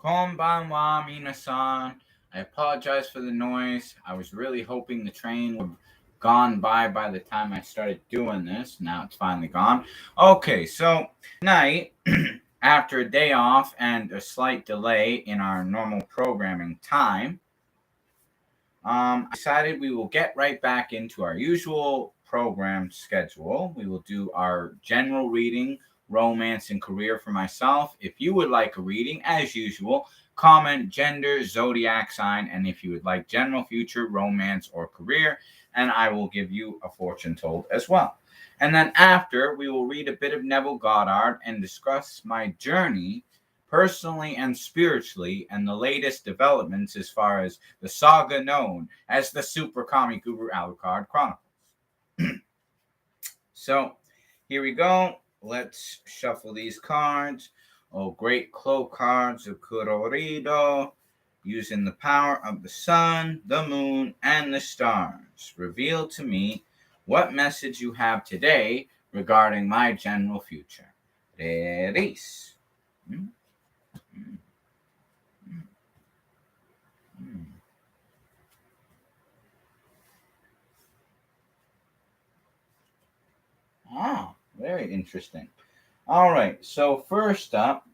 Konbanwa, minasan. I apologize for the noise. I was really hoping the train would have gone by the time I started doing this. Now it's finally gone. Okay, so tonight, after a day off and a slight delay in our normal programming time, I decided we will get right back into our usual program schedule. We will do our general reading, romance, and career for myself. If you would like a reading, as usual, comment gender, zodiac sign, and if you would like general future, romance, or career, and I will give you a fortune told as well. And then after, we will read a bit of Neville Goddard and discuss my journey personally and spiritually, and the latest developments as far as the saga known as the Super Kami Guru Alucard Chronicles. So, here we go. Let's shuffle these cards. Oh, great Clow cards of Kurorido, using the power of the sun, the moon, and the stars. Reveal to me what message you have today regarding my general future. Reris. Ah, very interesting. All right, so first up,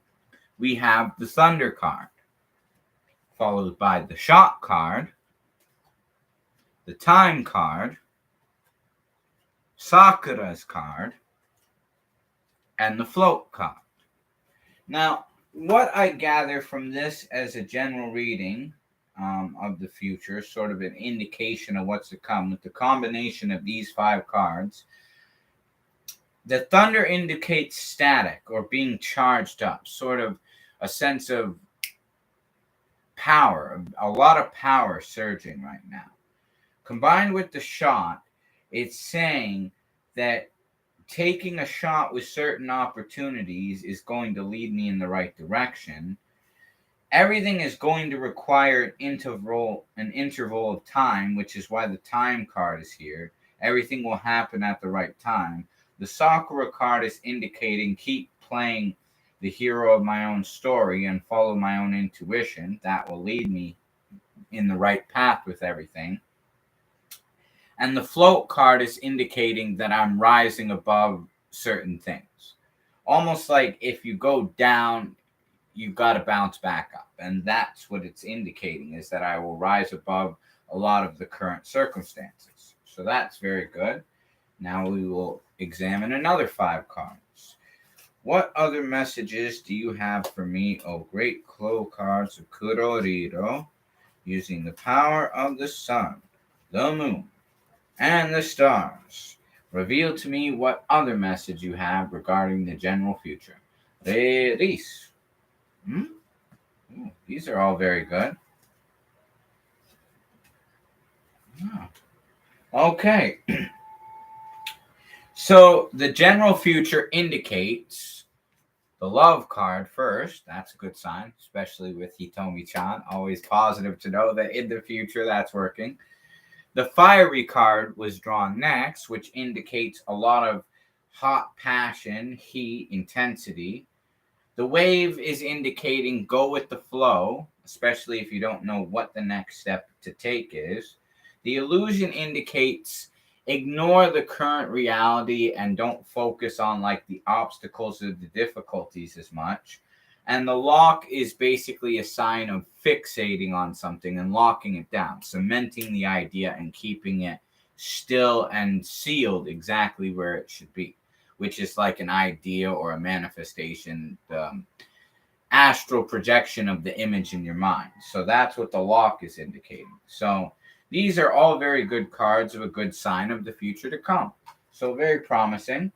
we have the Thunder card, followed by the Shock card, the Time card, Sakura's card, and the Float card. Now, what I gather from this as a general reading of the future, sort of an indication of what's to come, with the combination of these 5 cards, the thunder indicates static or being charged up, sort of a sense of power, a lot of power surging right now. Combined with the shot, it's saying that taking a shot with certain opportunities is going to lead me in the right direction. Everything is going to require an interval of time, which is why the time card is here. Everything will happen at the right time. The Sakura card is indicating keep playing the hero of my own story and follow my own intuition. That will lead me in the right path with everything. And the Float card is indicating that I'm rising above certain things. Almost like if you go down, you've got to bounce back up. And that's what it's indicating, is that I will rise above a lot of the current circumstances. So that's very good. Now we will examine another 5 cards. What other messages do you have for me, oh great Clow cards of Kuroriro, using the power of the sun, the moon, and the stars? Reveal to me what other message you have regarding the general future. Reris. These are all very good. Okay. So the general future indicates the love card first. That's a good sign, especially with Hitomi-chan. Always positive to know that in the future that's working. The fiery card was drawn next, which indicates a lot of hot passion, heat, intensity. The wave is indicating go with the flow, especially if you don't know what the next step to take is. The illusion indicates ignore the current reality and don't focus on like the obstacles or the difficulties as much. And the lock is basically a sign of fixating on something and locking it down, cementing the idea and keeping it still and sealed exactly where it should be, which is like an idea or a manifestation, the astral projection of the image in your mind. So that's what the lock is indicating. So these are all very good cards of a good sign of the future to come. So very promising.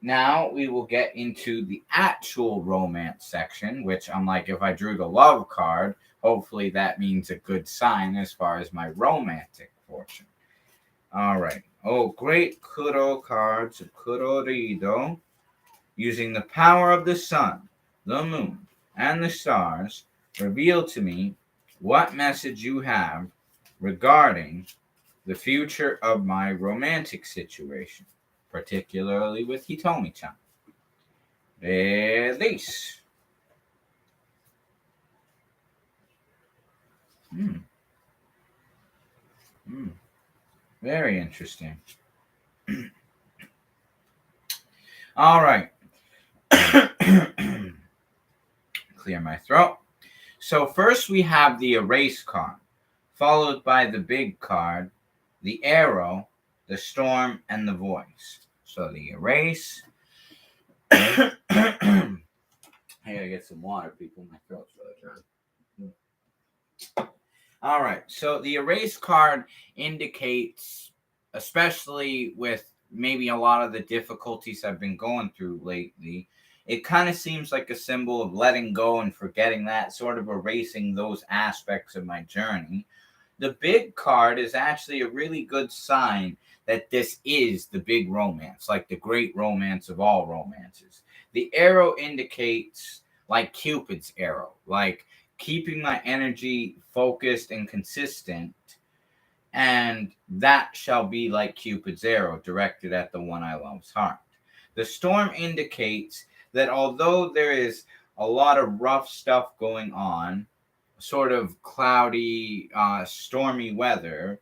Now we will get into the actual romance section, which I'm like, if I drew the love card, hopefully that means a good sign as far as my romantic fortune. All right. Oh, great Kuro cards of Kurorido, using the power of the sun, the moon, and the stars, reveal to me what message you have regarding the future of my romantic situation, particularly with Hitomi-chan. Release. Mm. Mm. Very interesting. All right. Clear my throat. So first we have the erase card, followed by the big card, the arrow, the storm, and the voice. So the erase. I gotta get some water, people. My throat's really dry. All right. So the erase card indicates, especially with maybe a lot of the difficulties I've been going through lately, it kind of seems like a symbol of letting go and forgetting that, sort of erasing those aspects of my journey. The big card is actually a really good sign that this is the big romance, like the great romance of all romances. The arrow indicates, like Cupid's arrow, like keeping my energy focused and consistent, and that shall be like Cupid's arrow directed at the one I love's heart. The storm indicates that although there is a lot of rough stuff going on, sort of cloudy, stormy weather,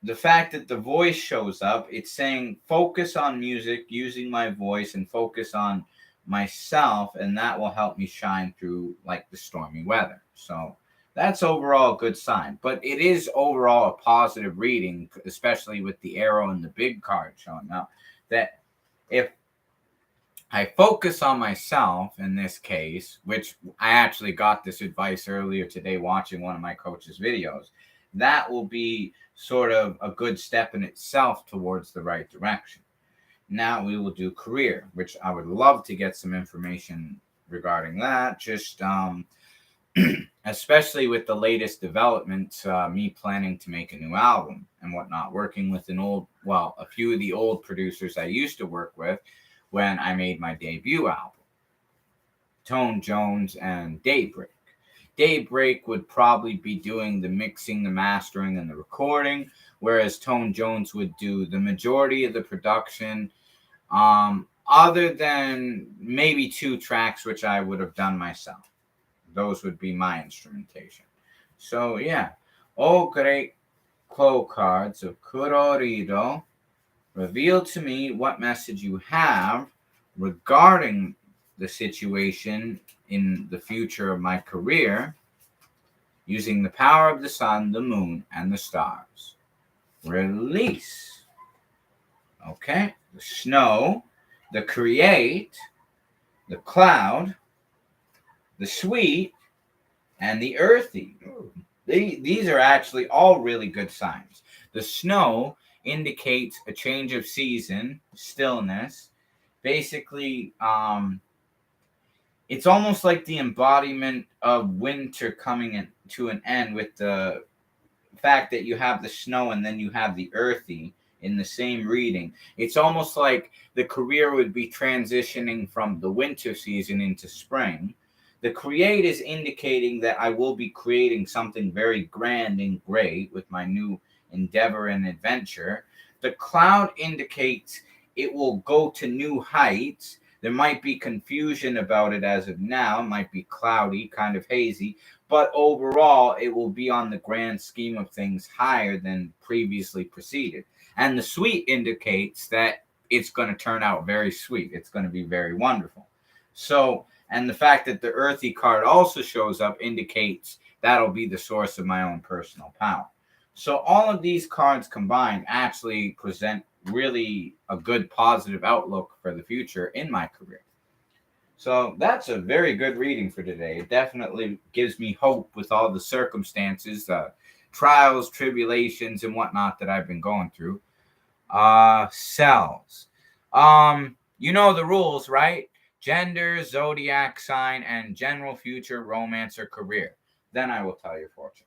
the fact that the voice shows up, it's saying focus on music, using my voice, and focus on myself, and that will help me shine through like the stormy weather. So that's overall a good sign. But it is overall a positive reading, especially with the arrow and the big card showing up, that if I focus on myself in this case, which I actually got this advice earlier today watching one of my coach's videos, that will be sort of a good step in itself towards the right direction. Now we will do career, which I would love to get some information regarding that. Just especially with the latest developments, me planning to make a new album and whatnot, working with a few of the old producers I used to work with when I made my debut album, Tone Jones and Daybreak. Daybreak would probably be doing the mixing, the mastering, and the recording, whereas Tone Jones would do the majority of the production, other than maybe 2 tracks, which I would have done myself. Those would be my instrumentation. So, yeah. Oh, great Clow cards of Kurorido. Reveal to me what message you have regarding the situation in the future of my career using the power of the sun, the moon, and the stars. Release. Okay. The snow, the create, the cloud, the sweet, and the earthy. These are actually all really good signs. The snow indicates a change of season, stillness. Basically, it's almost like the embodiment of winter coming to an end with the fact that you have the snow and then you have the earthy in the same reading. It's almost like the career would be transitioning from the winter season into spring. The create is indicating that I will be creating something very grand and great with my new endeavor and adventure. The cloud indicates it will go to new heights. There might be confusion about it as of now. It might be cloudy, kind of hazy, but overall it will be on the grand scheme of things higher than previously preceded. And the sweet indicates that it's going to turn out very sweet. It's going to be very wonderful. So, and the fact that the earthy card also shows up indicates that'll be the source of my own personal power. So all of these cards combined actually present really a good positive outlook for the future in my career. So that's a very good reading for today. It definitely gives me hope with all the circumstances, trials, tribulations, and whatnot that I've been going through. Cells. You know the rules, right? Gender, zodiac sign, and general future, romance, or career. Then I will tell your fortune.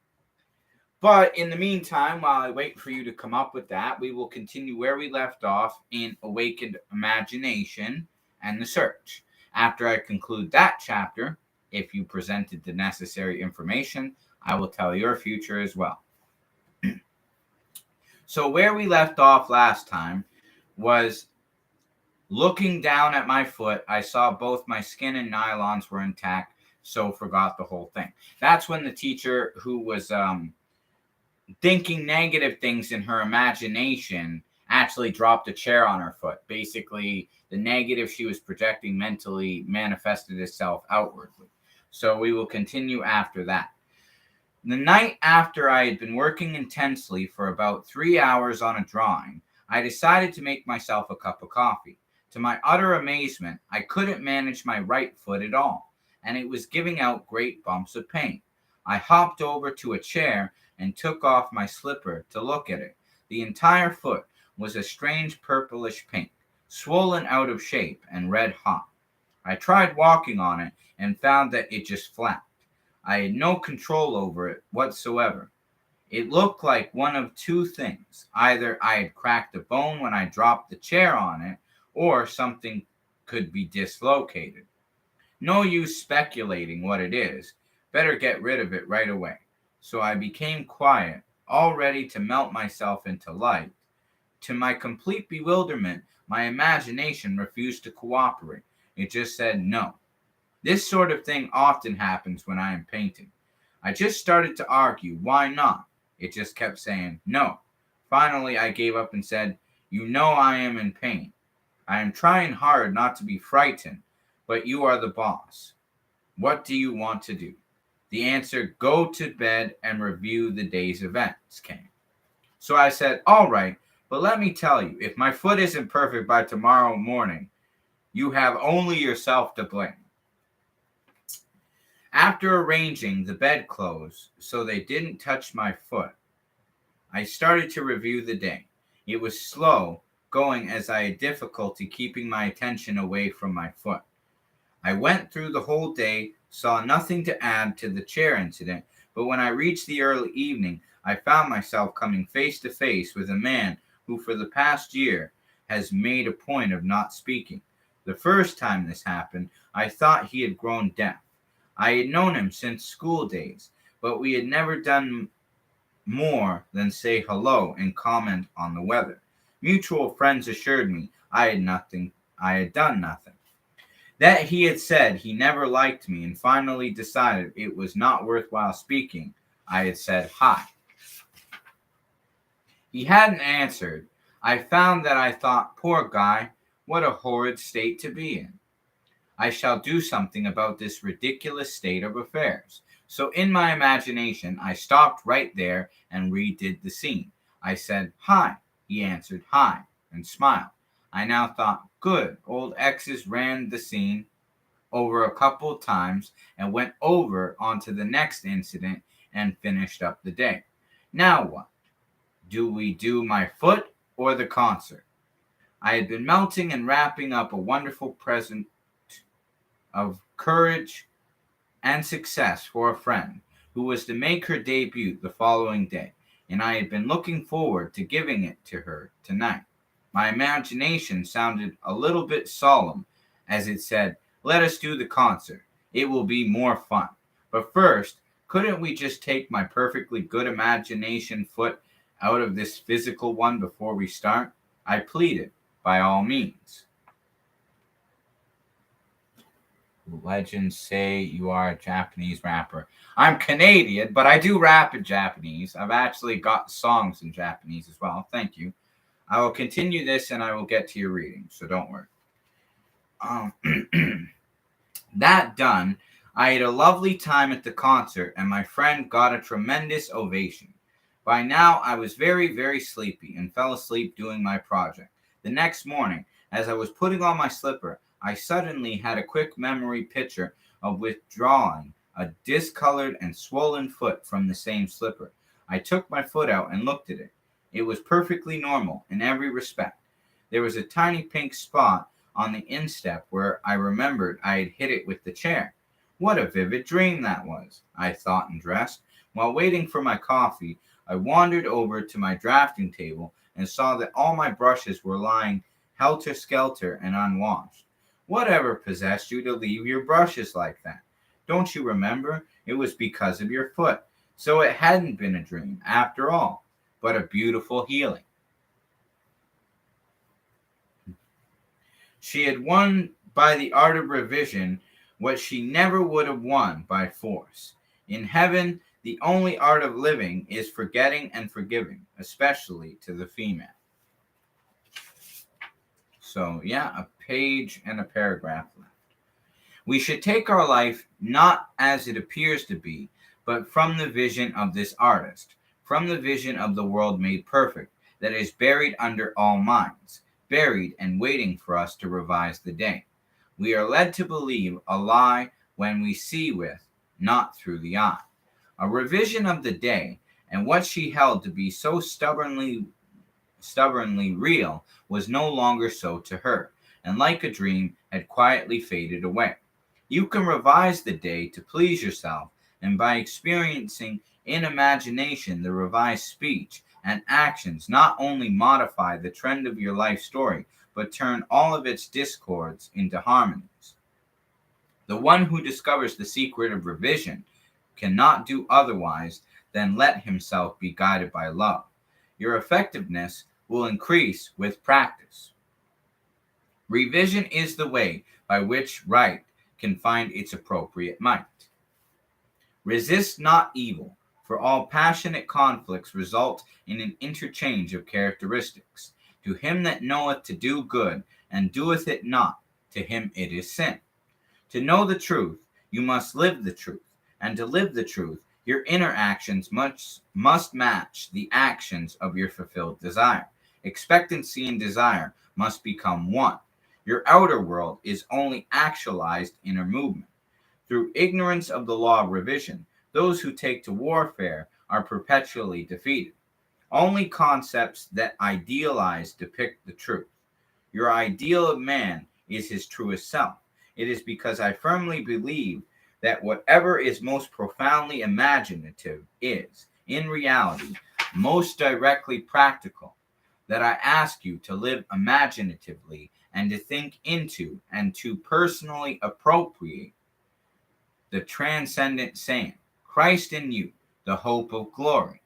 But in the meantime, while I wait for you to come up with that, we will continue where we left off in Awakened Imagination and the Search. After I conclude that chapter, if you presented the necessary information, I will tell your future as well. So where we left off last time was looking down at my foot. I saw both my skin and nylons were intact. so forgot the whole thing. That's when the teacher who was thinking negative things in her imagination actually dropped a chair on her foot. Basically, the negative she was projecting mentally manifested itself outwardly. So we will continue after that. The night after I had been working intensely for about 3 hours on a drawing, I decided to make myself a cup of coffee. To my utter amazement, I couldn't manage my right foot at all, and it was giving out great bumps of pain. I hopped over to a chair and took off my slipper to look at it. The entire foot was a strange purplish pink, swollen out of shape and red hot. I tried walking on it and found that it just flapped. I had no control over it whatsoever. It looked like one of two things. Either I had cracked a bone when I dropped the chair on it, or something could be dislocated. No use speculating what it is. Better get rid of it right away. So I became quiet, all ready to melt myself into light. To my complete bewilderment, my imagination refused to cooperate. It just said no. This sort of thing often happens when I am painting. I just started to argue, why not? It just kept saying no. Finally, I gave up and said, you know I am in pain. I am trying hard not to be frightened, but you are the boss. What do you want to do? The answer, go to bed and review the day's events, came. So I said, all right, but let me tell you, if my foot isn't perfect by tomorrow morning, you have only yourself to blame. After arranging the bedclothes so they didn't touch my foot, I started to review the day. It was slow going as I had difficulty keeping my attention away from my foot. I went through the whole day, saw nothing to add to the chair incident, but when I reached the early evening, I found myself coming face to face with a man who for the past year has made a point of not speaking. The first time this happened, I thought he had grown deaf. I had known him since school days, but we had never done more than say hello and comment on the weather. Mutual friends assured me I had done nothing. That he had said he never liked me and finally decided it was not worthwhile speaking, I had said hi. He hadn't answered. I found that I thought, poor guy, what a horrid state to be in. I shall do something about this ridiculous state of affairs. So in my imagination, I stopped right there and redid the scene. I said, hi. He answered, hi, and smiled. I now thought, good, old X's ran the scene over a couple times and went over onto the next incident and finished up the day. Now what? Do we do my foot or the concert? I had been melting and wrapping up a wonderful present of courage and success for a friend who was to make her debut the following day, and I had been looking forward to giving it to her tonight. My imagination sounded a little bit solemn as it said, let us do the concert. It will be more fun. But first, couldn't we just take my perfectly good imagination foot out of this physical one before we start? I pleaded, by all means. Legends say you are a Japanese rapper. I'm Canadian, but I do rap in Japanese. I've actually got songs in Japanese as well. Thank you. I will continue this and I will get to your reading, so don't worry. That done, I had a lovely time at the concert and my friend got a tremendous ovation. By now, I was very, very sleepy and fell asleep doing my project. The next morning, as I was putting on my slipper, I suddenly had a quick memory picture of withdrawing a discolored and swollen foot from the same slipper. I took my foot out and looked at it. It was perfectly normal in every respect. There was a tiny pink spot on the instep where I remembered I had hit it with the chair. What a vivid dream that was, I thought and dressed. While waiting for my coffee, I wandered over to my drafting table and saw that all my brushes were lying helter-skelter and unwashed. Whatever possessed you to leave your brushes like that? Don't you remember? It was because of your foot. So it hadn't been a dream, after all, but a beautiful healing. She had won by the art of revision what she never would have won by force. In heaven, the only art of living is forgetting and forgiving, especially to the female. So, yeah, a page and a paragraph left. We should take our life not as it appears to be, but from the vision of this artist, from the vision of the world made perfect, that is buried under all minds, buried and waiting for us to revise the day. We are led to believe a lie when we see with, not through the eye. A revision of the day, and what she held to be so stubbornly real was no longer so to her, and like a dream had quietly faded away. You can revise the day to please yourself, and by experiencing in imagination the revised speech and actions not only modify the trend of your life story, but turn all of its discords into harmonies. The one who discovers the secret of revision cannot do otherwise than let himself be guided by love. Your effectiveness will increase with practice. Revision is the way by which right can find its appropriate might. Resist not evil, for all passionate conflicts result in an interchange of characteristics. To him that knoweth to do good, and doeth it not, to him it is sin. To know the truth, you must live the truth, and to live the truth, your inner actions must match the actions of your fulfilled desire. Expectancy and desire must become one. Your outer world is only actualized inner movement. Through ignorance of the law of revision, those who take to warfare are perpetually defeated. Only concepts that idealize depict the truth. Your ideal of man is his truest self. It is because I firmly believe that whatever is most profoundly imaginative is, in reality, most directly practical, that I ask you to live imaginatively and to think into and to personally appropriate the transcendent saying, Christ in you, the hope of glory.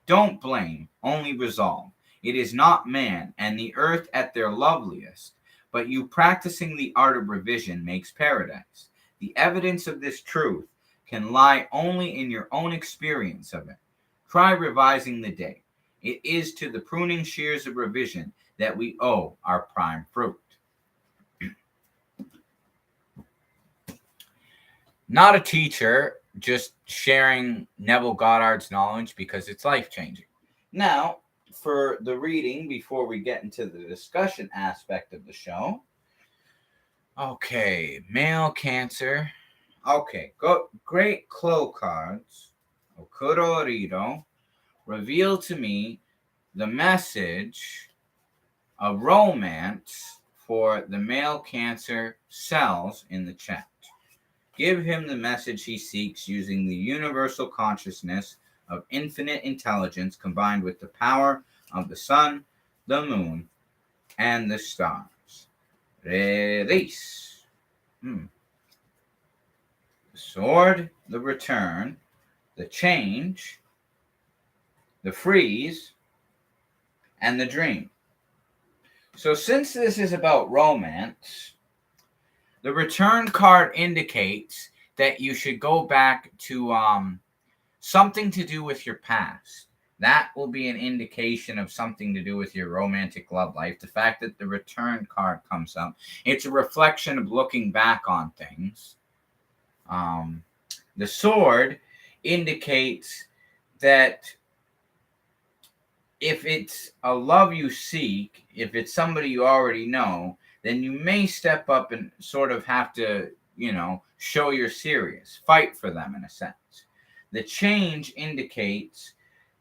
Don't blame, only resolve. It is not man and the earth at their loveliest, but you practicing the art of revision makes paradise. The evidence of this truth can lie only in your own experience of it. Try revising the day. It is to the pruning shears of revision that we owe our prime fruit. Not a teacher, just sharing Neville Goddard's knowledge because it's life-changing. Now, for the reading, before we get into the discussion aspect of the show. Okay, male Cancer. Okay, great Clow cards. Okurorido. Reveal to me the message of romance for the male Cancer cells in the chat. Give him the message he seeks using the universal consciousness of infinite intelligence combined with the power of the sun, the moon, and the stars. Release. The sword, the return, the change, the freeze, and the dream. So since this is about romance, the return card indicates that you should go back to something to do with your past. That will be an indication of something to do with your romantic love life. The fact that the return card comes up, it's a reflection of looking back on things. The sword indicates that if it's a love you seek, if it's somebody you already know, then you may step up and sort of have to, show you're serious, fight for them in a sense. The change indicates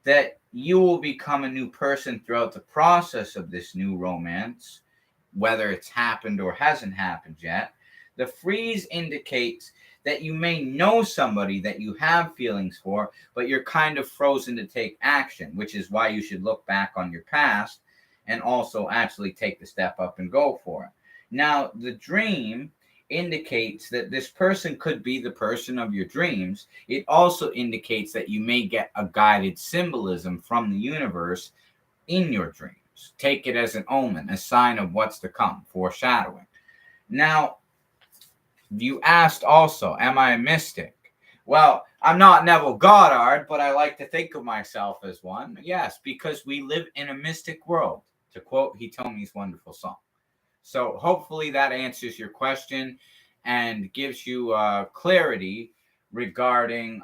that you will become a new person throughout the process of this new romance, whether it's happened or hasn't happened yet. The freeze indicates that you may know somebody that you have feelings for, but you're kind of frozen to take action, which is why you should look back on your past and also actually take the step up and go for it. Now, the dream indicates that this person could be the person of your dreams. It also indicates that you may get a guided symbolism from the universe in your dreams. Take it as an omen, a sign of what's to come, foreshadowing. Now, You asked also, am I a mystic? Well, I'm not Neville Goddard, but I like to think of myself as one. Yes, because we live in a mystic world, to quote Hitomi's wonderful song. So hopefully that answers your question and gives you clarity regarding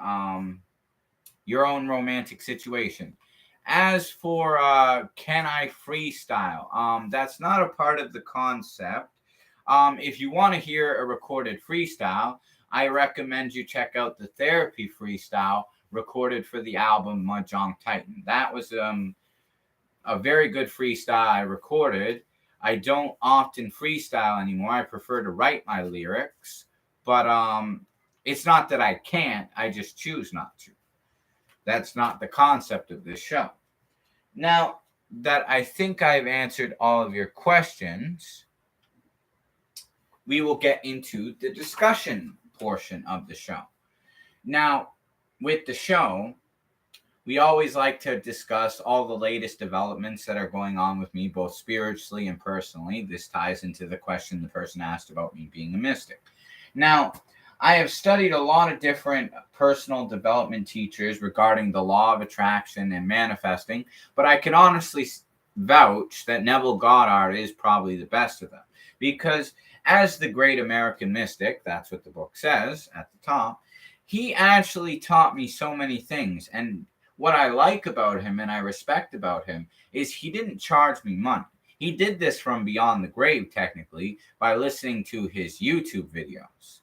your own romantic situation. As for can I freestyle? That's not a part of the concept. If you want to hear a recorded freestyle, I recommend you check out the therapy freestyle recorded for the album Mahjong Titan. That was a very good freestyle I recorded. I don't often freestyle anymore. I prefer to write my lyrics, but it's not that I can't. I just choose not to. That's not the concept of this show. Now that I think I've answered all of your questions, we will get into the discussion portion of the show. Now, with the show, we always like to discuss all the latest developments that are going on with me, both spiritually and personally. This ties into the question the person asked about me being a mystic. Now, I have studied a lot of different personal development teachers regarding the law of attraction and manifesting, but I can honestly vouch that Neville Goddard is probably the best of them, because as the great American mystic, that's what the book says at the top, he actually taught me so many things. And what I like about him and I respect about him is he didn't charge me money. He did this from beyond the grave, technically, by listening to his YouTube videos.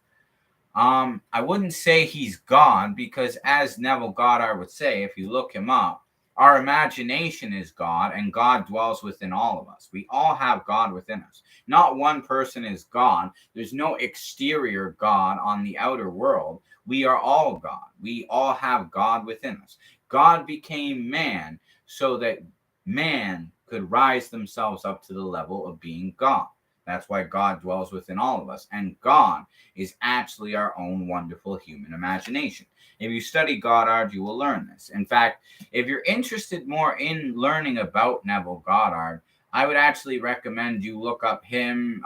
I wouldn't say he's gone, because as Neville Goddard would say, if you look him up, our imagination is God, and God dwells within all of us. We all have God within us. Not one person is God. There's no exterior God on the outer world. We are all God. We all have God within us. God became man so that man could rise themselves up to the level of being God. That's why God dwells within all of us. And God is actually our own wonderful human imagination. If you study Goddard, you will learn this. In fact, if you're interested more in learning about Neville Goddard, I would actually recommend you look up him,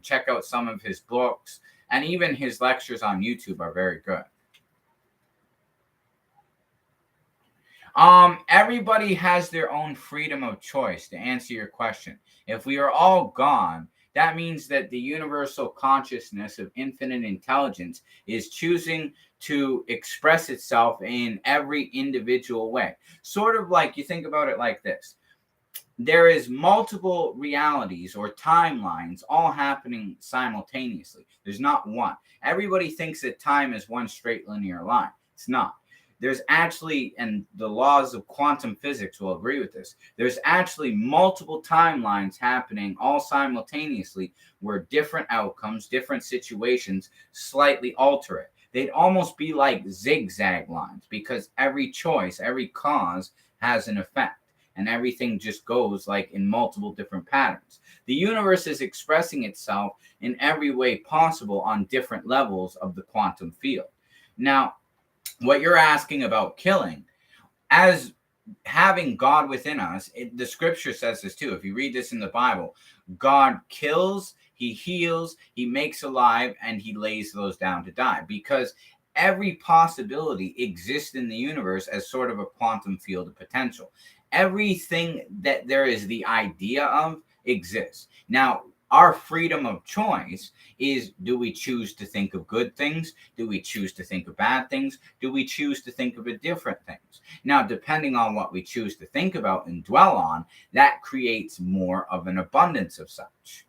check out some of his books, and even his lectures on YouTube are very good. Everybody has their own freedom of choice, to answer your question. If we are all gone, that means that the universal consciousness of infinite intelligence is choosing to express itself in every individual way. Sort of like, you think about it like this. There is multiple realities or timelines all happening simultaneously. There's not one. Everybody thinks that time is one straight linear line. It's not. There's actually, and the laws of quantum physics will agree with this, there's actually multiple timelines happening all simultaneously where different outcomes, different situations slightly alter it. They'd almost be like zigzag lines, because every choice, every cause has an effect, and everything just goes like in multiple different patterns. The universe is expressing itself in every way possible on different levels of the quantum field. Now, what you're asking about killing, as having God within us, the scripture says this too. If you read this in the Bible, God kills, he heals, he makes alive, and he lays those down to die, because every possibility exists in the universe as sort of a quantum field of potential. Everything that there is the idea of exists. Now, our freedom of choice is, do we choose to think of good things? Do we choose to think of bad things? Do we choose to think of different things? Now, depending on what we choose to think about and dwell on, that creates more of an abundance of such.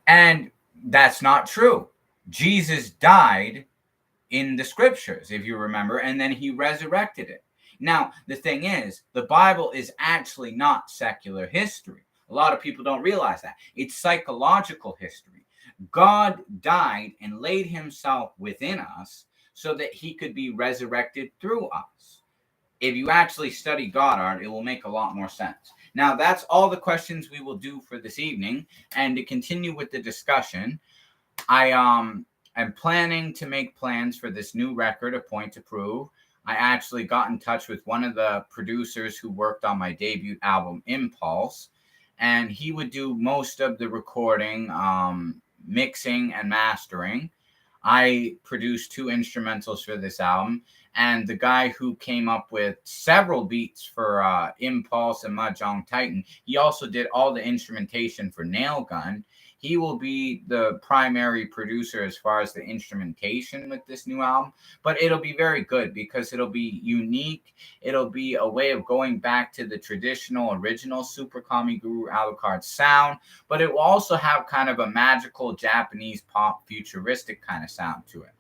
And that's not true. Jesus died in the scriptures, if you remember, and then he resurrected it. Now, the thing is, the Bible is actually not secular history. A lot of people don't realize that. It's psychological history. God died and laid himself within us so that he could be resurrected through us. If you actually study Goddard, it will make a lot more sense. Now, that's all the questions we will do for this evening. And to continue with the discussion, I am planning to make plans for this new record, A Point to Prove. I actually got in touch with one of the producers who worked on my debut album, Impulse, and he would do most of the recording, mixing and mastering. I produced 2 instrumentals for this album, and the guy who came up with several beats for Impulse and Mahjong Titan, he also did all the instrumentation for Nail Gun. He will be the primary producer as far as the instrumentation with this new album, but it'll be very good because it'll be unique. It'll be a way of going back to the traditional, original Super Kami Guru Alucard sound, but it will also have kind of a magical Japanese pop futuristic kind of sound to it.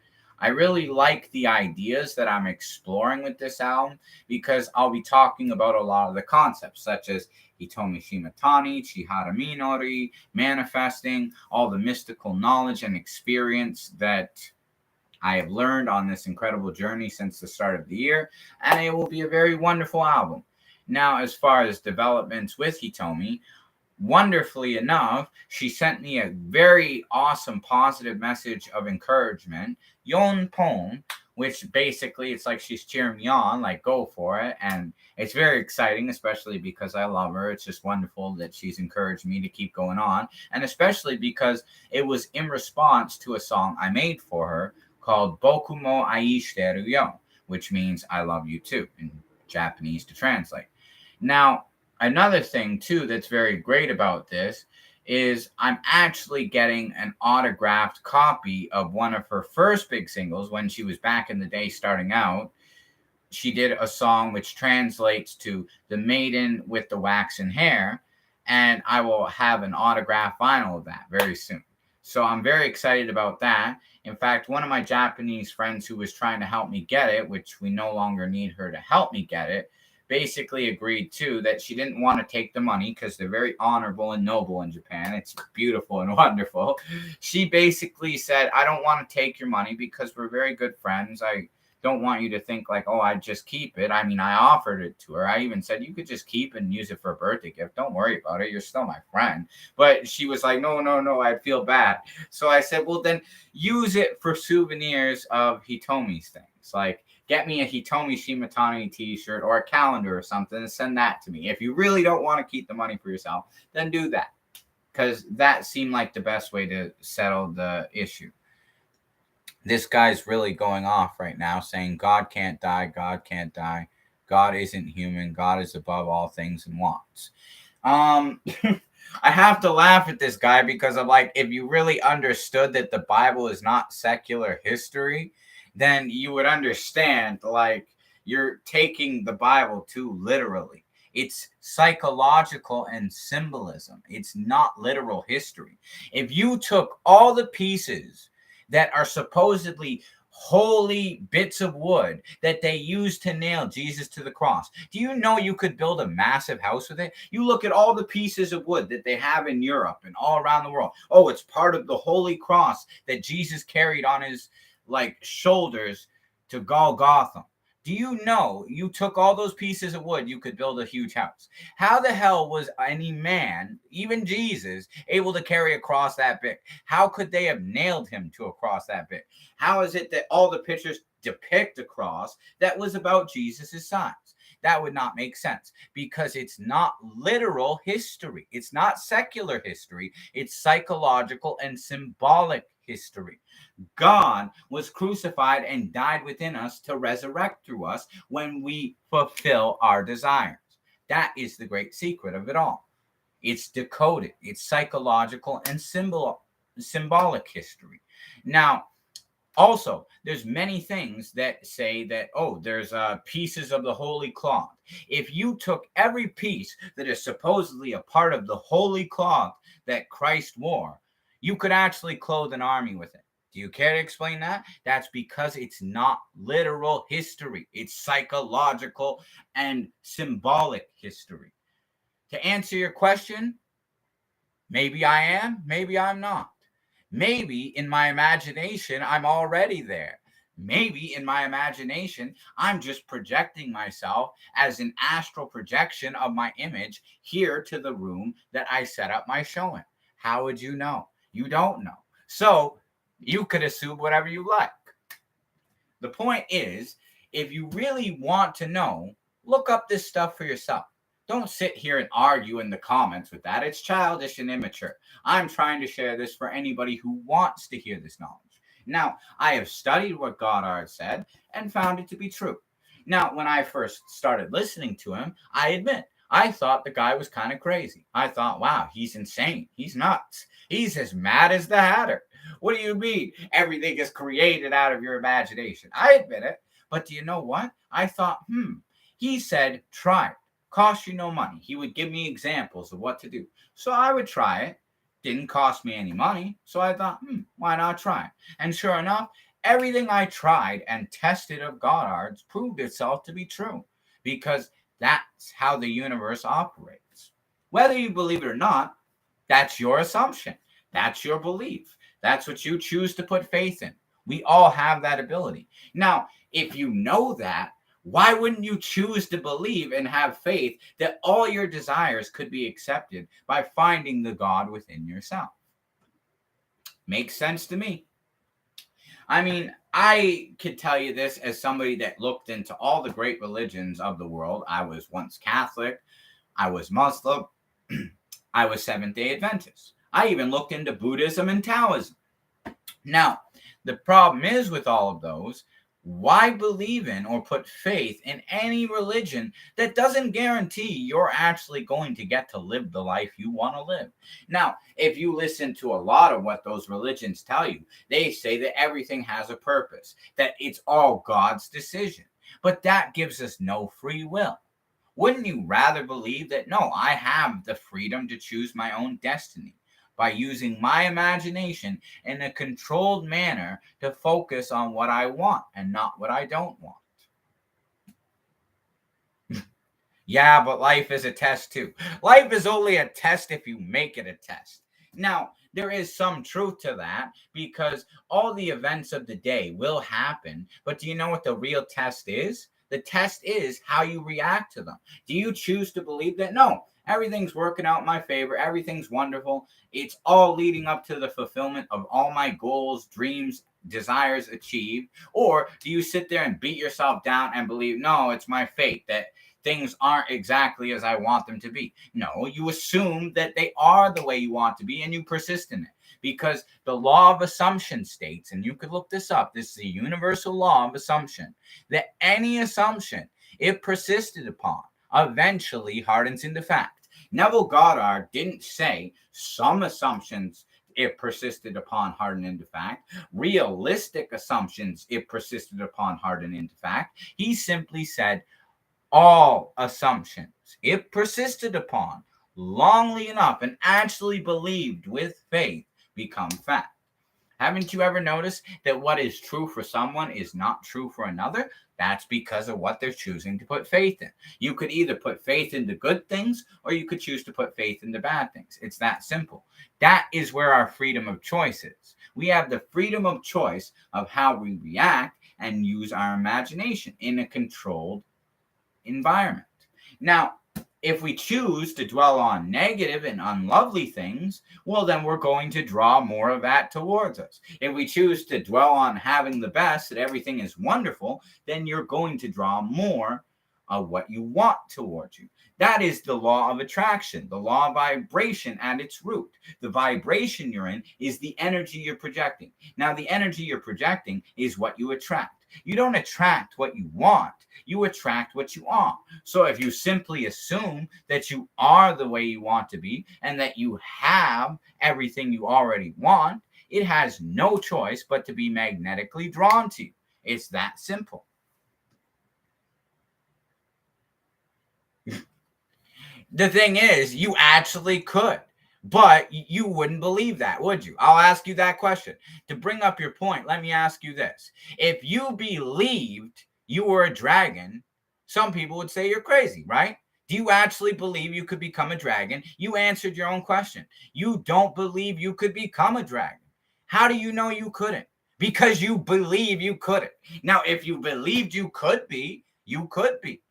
I really like the ideas that I'm exploring with this album because I'll be talking about a lot of the concepts, such as Hitomi Shimatani, Chihara Minori, manifesting, all the mystical knowledge and experience that I have learned on this incredible journey since the start of the year, and it will be a very wonderful album. Now, as far as developments with Hitomi, wonderfully enough, she sent me a very awesome positive message of encouragement, Yon Pon, which basically it's like she's cheering me on, like go for it. And it's very exciting, especially because I love her. It's just wonderful that she's encouraged me to keep going on. And especially because it was in response to a song I made for her called Boku mo aishiteru yo, which means I love you too in Japanese to translate. Now, another thing, too, that's very great about this is I'm actually getting an autographed copy of one of her first big singles when she was back in the day starting out. She did a song which translates to The Maiden with the Waxen Hair, and I will have an autographed vinyl of that very soon. So I'm very excited about that. In fact, one of my Japanese friends who was trying to help me get it, which we no longer need her to help me get it, basically agreed too that she didn't want to take the money because they're very honorable and noble in Japan. It's beautiful and wonderful. She basically said, I don't want to take your money because we're very good friends. I don't want you to think like, oh, I just keep it. I mean, I offered it to her. I even said, you could just keep it and use it for a birthday gift. Don't worry about it. You're still my friend. But she was like, no, I'd feel bad. So I said, well, then use it for souvenirs of Hitomi's things. Like, get me a Hitomi Shimatani t-shirt or a calendar or something and send that to me. If you really don't want to keep the money for yourself, then do that. Because that seemed like the best way to settle the issue. This guy's really going off right now saying God can't die, God can't die. God isn't human. God is above all things and wants. I have to laugh at this guy because I'm like, if you really understood that the Bible is not secular history, then you would understand, like, you're taking the Bible too literally. It's psychological and symbolism. It's not literal history. If you took all the pieces that are supposedly holy bits of wood that they used to nail Jesus to the cross, do you know you could build a massive house with it? You look at all the pieces of wood that they have in Europe and all around the world. Oh, it's part of the holy cross that Jesus carried on his shoulders to Golgotha. Do you know you took all those pieces of wood, you could build a huge house? How the hell was any man, even Jesus, able to carry a cross that big? How could they have nailed him to a cross that big? How is it that all the pictures depict a cross that was about Jesus' size? That would not make sense because it's not literal history. It's not secular history. It's psychological and symbolic history. God was crucified and died within us to resurrect through us when we fulfill our desires. That is the great secret of it all. It's decoded. It's psychological and symbolic history. Now, also, there's many things that say that, oh, there's pieces of the holy cloth. If you took every piece that is supposedly a part of the holy cloth that Christ wore, you could actually clothe an army with it. Do you care to explain that? That's because it's not literal history. It's psychological and symbolic history. To answer your question, maybe I am, maybe I'm not. Maybe in my imagination, I'm already there. Maybe in my imagination, I'm just projecting myself as an astral projection of my image here to the room that I set up my show in. How would you know? You don't know. So you could assume whatever you like. The point is, if you really want to know, look up this stuff for yourself. Don't sit here and argue in the comments with that. It's childish and immature. I'm trying to share this for anybody who wants to hear this knowledge. Now, I have studied what Goddard said and found it to be true. Now, when I first started listening to him, I admit, I thought the guy was kind of crazy. I thought, wow, he's insane. He's nuts. He's as mad as the Hatter. What do you mean? Everything is created out of your imagination. I admit it. But do you know what? I thought, he said, try it. Cost you no money. He would give me examples of what to do. So I would try it. Didn't cost me any money. So I thought, why not try it? And sure enough, everything I tried and tested of Goddard's proved itself to be true. Because that's how the universe operates. Whether you believe it or not, that's your assumption. That's your belief. That's what you choose to put faith in. We all have that ability. Now, if you know that, why wouldn't you choose to believe and have faith that all your desires could be accepted by finding the God within yourself? Makes sense to me. I mean, I could tell you this as somebody that looked into all the great religions of the world. I was once Catholic. I was Muslim. I was Seventh-day Adventist. I even looked into Buddhism and Taoism. Now, the problem is with all of those, why believe in or put faith in any religion that doesn't guarantee you're actually going to get to live the life you want to live? Now, if you listen to a lot of what those religions tell you, they say that everything has a purpose, that it's all God's decision. But that gives us no free will. Wouldn't you rather believe that, no, I have the freedom to choose my own destiny by using my imagination in a controlled manner to focus on what I want and not what I don't want? Yeah, but life is a test too. Life is only a test if you make it a test. Now, there is some truth to that because all the events of the day will happen. But do you know what the real test is? The test is how you react to them. Do you choose to believe that, no, everything's working out in my favor, everything's wonderful, it's all leading up to the fulfillment of all my goals, dreams, desires achieved? Or do you sit there and beat yourself down and believe, no, it's my fate that things aren't exactly as I want them to be? No, you assume that they are the way you want to be and you persist in it. Because the law of assumption states, and you could look this up, this is a universal law of assumption, that any assumption, if persisted upon, eventually hardens into fact. Neville Goddard didn't say some assumptions, if persisted upon, harden into fact. Realistic assumptions, if persisted upon, harden into fact. He simply said all assumptions, if persisted upon longly enough and actually believed with faith, become fact. Haven't you ever noticed that what is true for someone is not true for another? That's because of what they're choosing to put faith in. You could either put faith into good things or you could choose to put faith into bad things. It's that simple. That is where our freedom of choice is. We have the freedom of choice of how we react and use our imagination in a controlled environment. Now, if we choose to dwell on negative and unlovely things, well, then we're going to draw more of that towards us. If we choose to dwell on having the best, that everything is wonderful, then you're going to draw more of what you want towards you. That is the law of attraction, the law of vibration at its root. The vibration you're in is the energy you're projecting. Now, the energy you're projecting is what you attract. You don't attract what you want. You attract what you are. So if you simply assume that you are the way you want to be and that you have everything you already want, it has no choice but to be magnetically drawn to you. It's that simple. The thing is, you actually could. But you wouldn't believe that, would you? I'll ask you that question. To bring up your point, let me ask you this. If you believed you were a dragon, some people would say you're crazy, right? Do you actually believe you could become a dragon? You answered your own question. You don't believe you could become a dragon. How do you know you couldn't? Because you believe you couldn't. Now, if you believed you could be, you could be.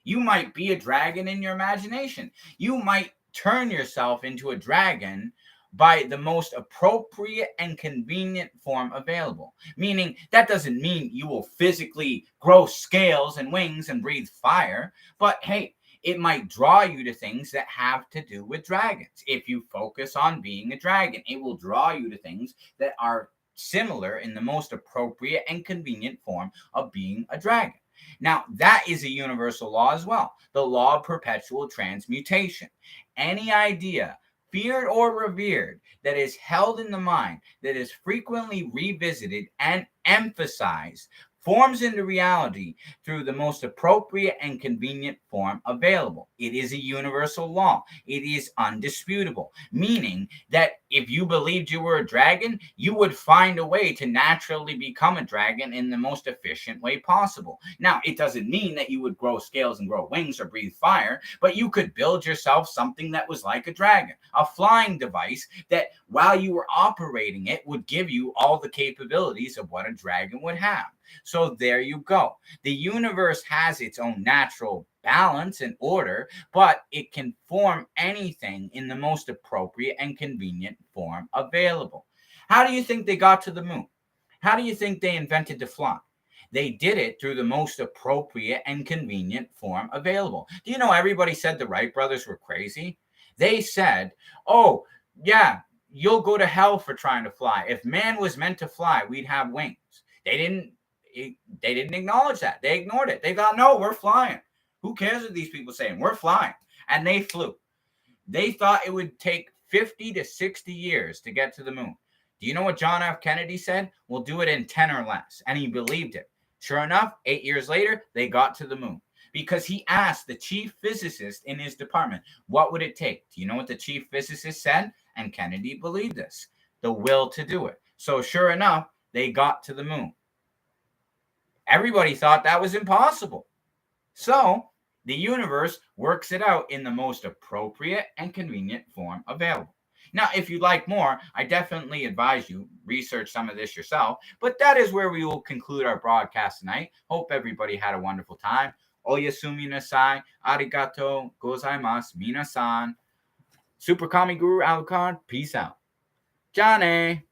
You might be a dragon in your imagination. You might turn yourself into a dragon by the most appropriate and convenient form available. Meaning, that doesn't mean you will physically grow scales and wings and breathe fire. But hey, It might draw you to things that have to do with dragons. If you focus on being a dragon, it will draw you to things that are similar in the most appropriate and convenient form of being a dragon. Now, that is a universal law as well, the law of perpetual transmutation. Any idea, feared or revered, that is held in the mind, that is frequently revisited and emphasized, forms into reality through the most appropriate and convenient form available. It is a universal law. It is undisputable, meaning that if you believed you were a dragon, you would find a way to naturally become a dragon in the most efficient way possible. Now, it doesn't mean that you would grow scales and grow wings or breathe fire, but you could build yourself something that was like a dragon, a flying device that while you were operating it would give you all the capabilities of what a dragon would have. So there you go. The universe has its own natural balance and order, but it can form anything in the most appropriate and convenient form available. How do you think they got to the moon? How do you think they invented to fly? They did it through the most appropriate and convenient form available. Do you know everybody said the Wright brothers were crazy? They said, oh, yeah, you'll go to hell for trying to fly. If man was meant to fly, we'd have wings. They didn't acknowledge that. They ignored it. They thought, no, we're flying. Who cares what these people saying? We're flying. And they flew. They thought it would take 50 to 60 years to get to the moon. Do you know what John F. Kennedy said? We'll do it in 10 or less. And he believed it. Sure enough, 8 years later, they got to the moon. Because he asked the chief physicist in his department, what would it take? Do you know what the chief physicist said? And Kennedy believed this. The will to do it. So sure enough, they got to the moon. Everybody thought that was impossible. So the universe works it out in the most appropriate and convenient form available. Now, if you'd like more, I definitely advise you research some of this yourself. But that is where we will conclude our broadcast tonight. Hope everybody had a wonderful time. Oyasumi nasai, arigato gozaimasu, minasan. Super Kami Guru Alucard, peace out. Johnny.